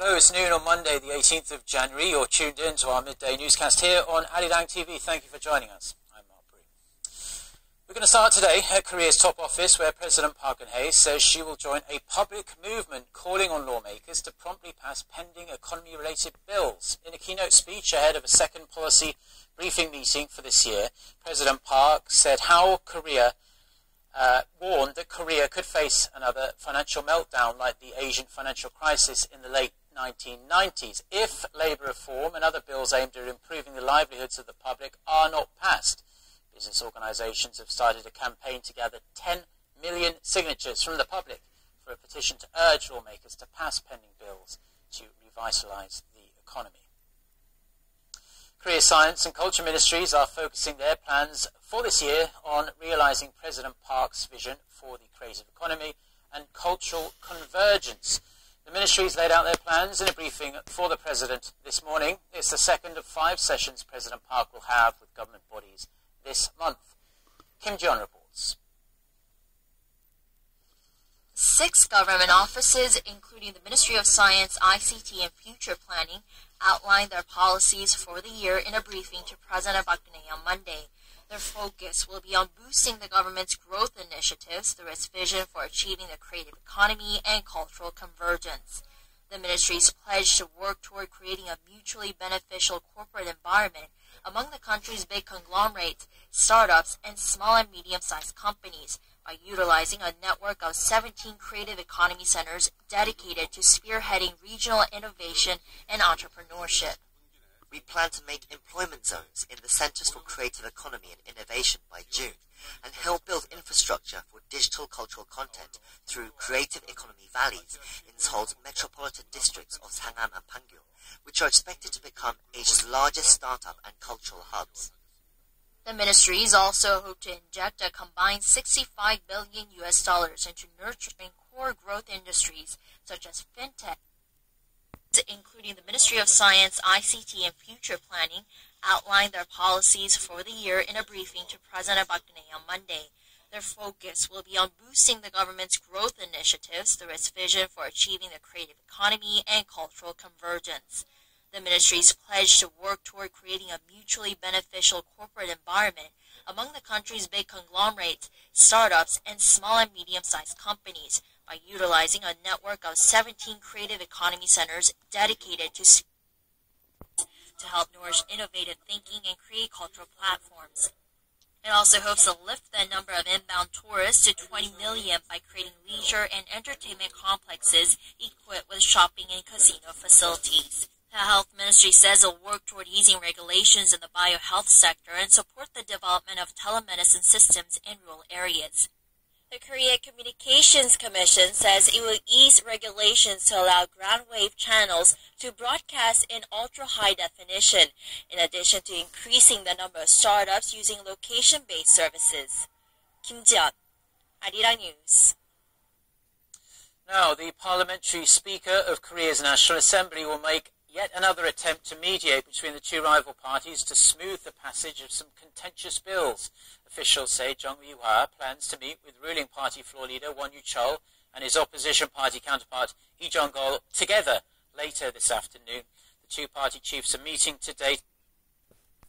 Hello, it's noon on Monday, the 18th of January. You're tuned in to our midday newscast here on Arirang TV. Thank you for joining us. I'm Mark Bree. We're going to start today at Korea's top office, where President Park Geun-hye says she will join a public movement calling on lawmakers to promptly pass pending economy-related bills. In a keynote speech ahead of a second policy briefing meeting for this year, President Park said how Korea warned that Korea could face another financial meltdown like the Asian financial crisis in the late 1990s if labour reform and other bills aimed at improving the livelihoods of the public are not passed. Business organisations have started a campaign to gather 10 million signatures from the public for a petition to urge lawmakers to pass pending bills to revitalise the economy. Korea's Science and Culture Ministries are focusing their plans for this year on realising President Park's vision for the creative economy and cultural convergence. The ministries laid out their plans in a briefing for the President this morning. It's the second of 5 sessions President Park will have with government bodies this month. Kim Jeon reports. 6 government offices, including the Ministry of Science, ICT and Future Planning, outlined their policies for the year in a briefing to President Park Geun-hye on Monday. Their focus will be on boosting the government's growth initiatives through its vision for achieving the creative economy and cultural convergence. The ministries pledged to work toward creating a mutually beneficial corporate environment among the country's big conglomerates, startups, and small and medium-sized companies by utilizing a network of 17 creative economy centers dedicated to spearheading regional innovation and entrepreneurship. We plan to make employment zones in the Centers for Creative Economy and Innovation by June and help build infrastructure for digital cultural content through creative economy valleys in Seoul's metropolitan districts of Sangam and Pangyo, which are expected to become Asia's largest startup and cultural hubs. The ministries also hope to inject a combined $65 billion into nurturing core growth industries such as fintech, including the Ministry of Science, ICT and Future Planning, outlined their policies for the year in a briefing to President Park Geun-hye on Monday. Their focus will be on boosting the government's growth initiatives through its vision for achieving the creative economy and cultural convergence. The ministries pledged to work toward creating a mutually beneficial corporate environment among the country's big conglomerates, startups, and small and medium-sized companies by utilizing a network of 17 creative economy centers dedicated to help nourish innovative thinking and create cultural platforms. It also hopes to lift the number of inbound tourists to 20 million by creating leisure and entertainment complexes equipped with shopping and casino facilities. The Health Ministry says it will work toward easing regulations in the biohealth sector and support the development of telemedicine systems in rural areas. The Korea Communications Commission says it will ease regulations to allow ground wave channels to broadcast in ultra-high definition, in addition to increasing the number of startups using location-based services. Kim Jeon, Arirang News. Now, the parliamentary speaker of Korea's National Assembly will make yet another attempt to mediate between the two rival parties to smooth the passage of some contentious bills. Officials say Jung Woo-ha plans to meet with ruling party floor leader Won Yu-chol and his opposition party counterpart Lee Jong-gol together later this afternoon. The two party chiefs are meeting today.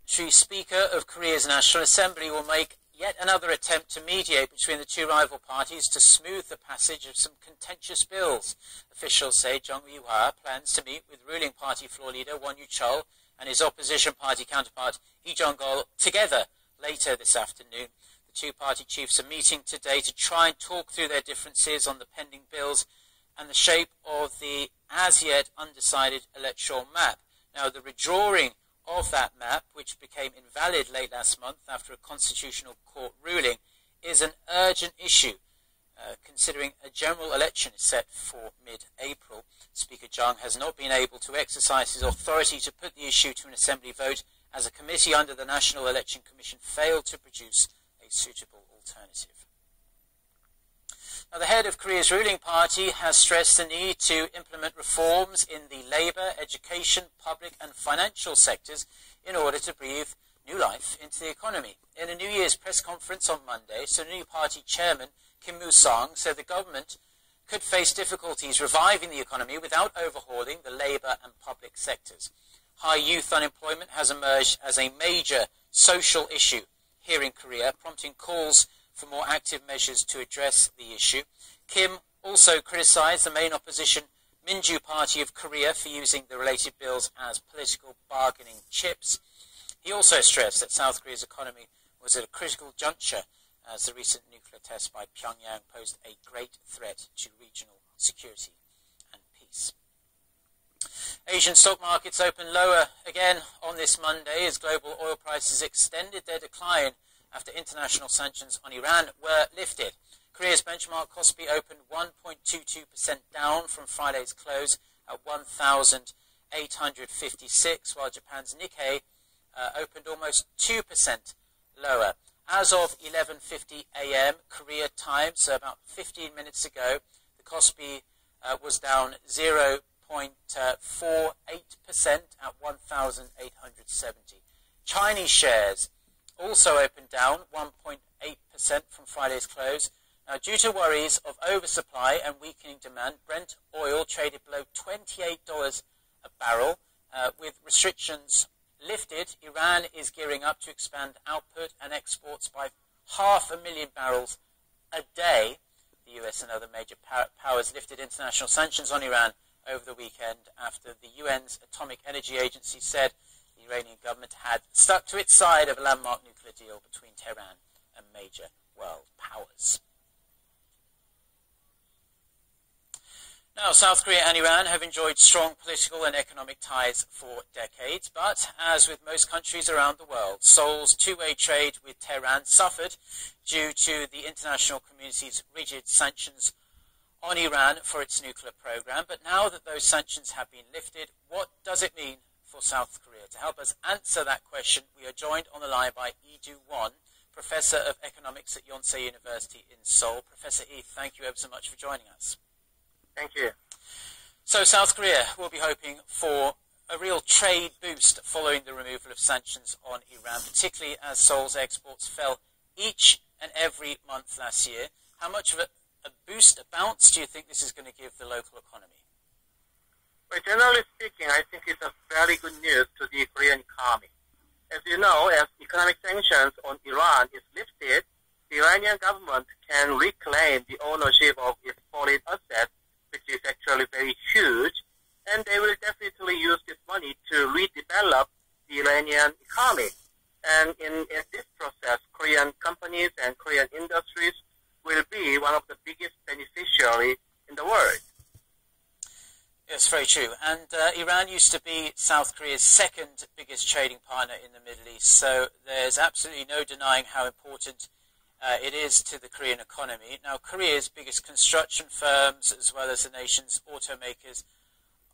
The Speaker of Korea's National Assembly will make yet another attempt to mediate between the two rival parties to smooth the passage of some contentious bills. Officials say Jung Woo-ha plans to meet with ruling party floor leader Won Yu-chol and his opposition party counterpart Lee Jong-gol together later this afternoon. The two party chiefs are meeting today to try and talk through their differences on the pending bills and the shape of the as yet undecided electoral map. Now, the redrawing of that map, which became invalid late last month after a constitutional court ruling, is an urgent issue, considering a general election is set for mid-April. Speaker Jung has not been able to exercise his authority to put the issue to an assembly vote as a committee under the National Election Commission failed to produce a suitable alternative. Now, the head of Korea's ruling party has stressed the need to implement reforms in the labour, education, public and financial sectors in order to breathe new life into the economy. In a New Year's press conference on Monday, New Party chairman Kim Moo-sung said the government could face difficulties reviving the economy without overhauling the labour and public sectors. High youth unemployment has emerged as a major social issue here in Korea, prompting calls for more active measures to address the issue. Kim also criticised the main opposition Minju Party of Korea for using the related bills as political bargaining chips. He also stressed that South Korea's economy was at a critical juncture as the recent nuclear test by Pyongyang posed a great threat to regional security and peace. Asian stock markets opened lower again on this Monday as global oil prices extended their decline after international sanctions on Iran were lifted. Korea's benchmark Kospi opened 1.22% down from Friday's close at 1,856, while Japan's Nikkei opened almost 2% lower. As of 11:50 a.m. Korea time, so about 15 minutes ago, the Kospi was down 0.48% at 1,870. Chinese shares also opened down 1.8% from Friday's close. Now, due to worries of oversupply and weakening demand, Brent oil traded below $28 a barrel. With restrictions lifted, Iran is gearing up to expand output and exports by 500,000 barrels a day. The US and other major powers lifted international sanctions on Iran over the weekend after the UN's Atomic Energy Agency said the Iranian government had stuck to its side of a landmark nuclear deal between Tehran and major world powers. Now, South Korea and Iran have enjoyed strong political and economic ties for decades, but as with most countries around the world, Seoul's two-way trade with Tehran suffered due to the international community's rigid sanctions on Iran for its nuclear program. But now that those sanctions have been lifted, what does it mean for South Korea? To help us answer that question, we are joined on the line by Lee-do Won, Professor of Economics at Yonsei University in Seoul. Professor Lee, thank you ever so much for joining us. Thank you. So South Korea will be hoping for a real trade boost following the removal of sanctions on Iran, particularly as Seoul's exports fell each and every month last year. How much of a boost, a bounce, do you think this is going to give the local economy? Well, generally speaking, I think it's a very good news to the Korean economy. As you know, as economic sanctions on Iran is lifted, the Iranian government can reclaim the ownership of its foreign assets, which is actually very huge, and they will definitely use this money to redevelop the Iranian economy. And in this process, Korean companies and Korean industries will be one of the biggest beneficiaries in the world. Yes, very true. And Iran used to be South Korea's second biggest trading partner in the Middle East, so there's absolutely no denying how important it is to the Korean economy. Now, Korea's biggest construction firms, as well as the nation's automakers,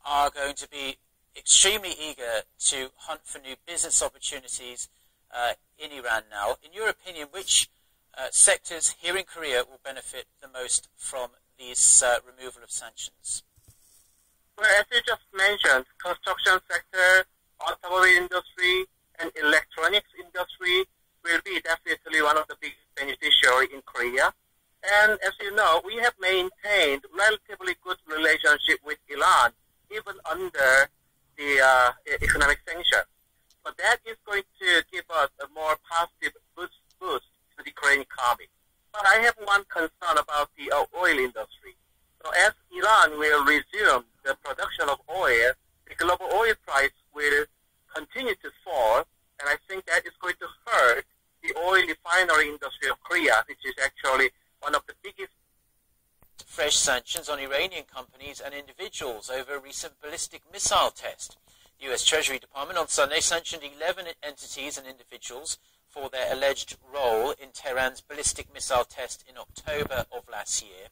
are going to be extremely eager to hunt for new business opportunities in Iran now. In your opinion, which sectors here in Korea will benefit the most from this removal of sanctions? Well, as you just mentioned, construction sector, automobile industry, and electronics industry will be definitely one of the biggest beneficiaries in Korea. And as you know, we have maintained relatively good relationship with Iran, even under the economic sanctions. So that is going to give us a more positive boost to the Korean economy. But I have one concern about the oil industry. So as Iran will resume the production of oil, the global oil price will continue to fall, and I think that is going to hurt the oil refinery industry of Korea, which is actually one of the biggest. Fresh sanctions on Iranian companies and individuals over a recent ballistic missile test. The U.S. Treasury Department on Sunday sanctioned 11 entities and individuals for their alleged role in Tehran's ballistic missile test in October of last year.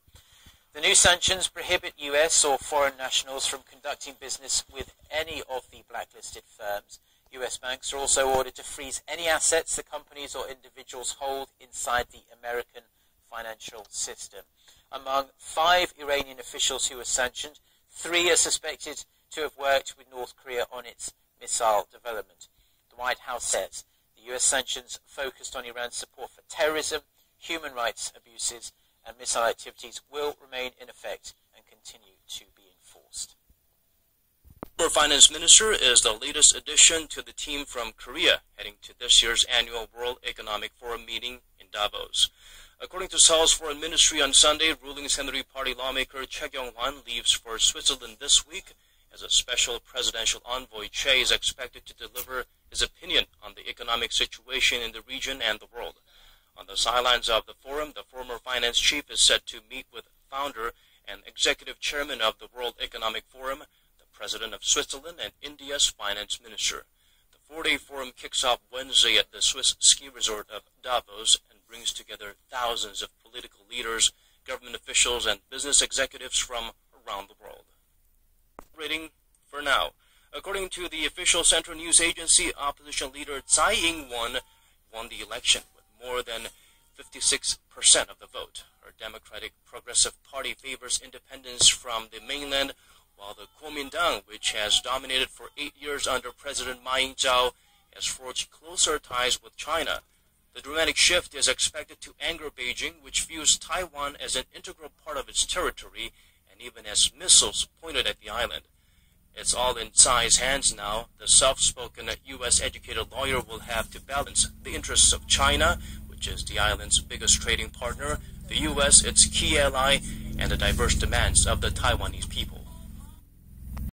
The new sanctions prohibit U.S. or foreign nationals from conducting business with any of the blacklisted firms. U.S. banks are also ordered to freeze any assets the companies or individuals hold inside the American financial system. Among 5 Iranian officials who were sanctioned, 3 are suspected to have worked with North Korea on its missile development. The White House says the U.S. sanctions focused on Iran's support for terrorism, human rights abuses, and missile activities will remain in effect and continue to be enforced. Former Finance Minister is the latest addition to the team from Korea heading to this year's annual World Economic Forum meeting in Davos. According to Seoul's Foreign Ministry on Sunday, ruling Saenuri Party lawmaker Choi Kyung-hwan leaves for Switzerland this week as a special presidential envoy. Choi is expected to deliver his opinion on the economic situation in the region and the world. On the sidelines of the forum, the former finance chief is set to meet with founder and executive chairman of the World Economic Forum, the president of Switzerland, and India's finance minister. The four-day forum kicks off Wednesday at the Swiss ski resort of Davos and brings together thousands of political leaders, government officials, and business executives from around the world. Rating for now. According to the official Central News Agency, opposition leader Tsai Ing-wen won the election with more than 56% of the vote. Her Democratic Progressive Party favors independence from the mainland, while the Kuomintang, which has dominated for 8 years under President Ma Ying-jeou, has forged closer ties with China. The dramatic shift is expected to anger Beijing, which views Taiwan as an integral part of its territory and even has missiles pointed at the island. It's all in Tsai's hands now. The soft-spoken U.S.-educated lawyer will have to balance the interests of China, which is the island's biggest trading partner, the U.S., its key ally, and the diverse demands of the Taiwanese people.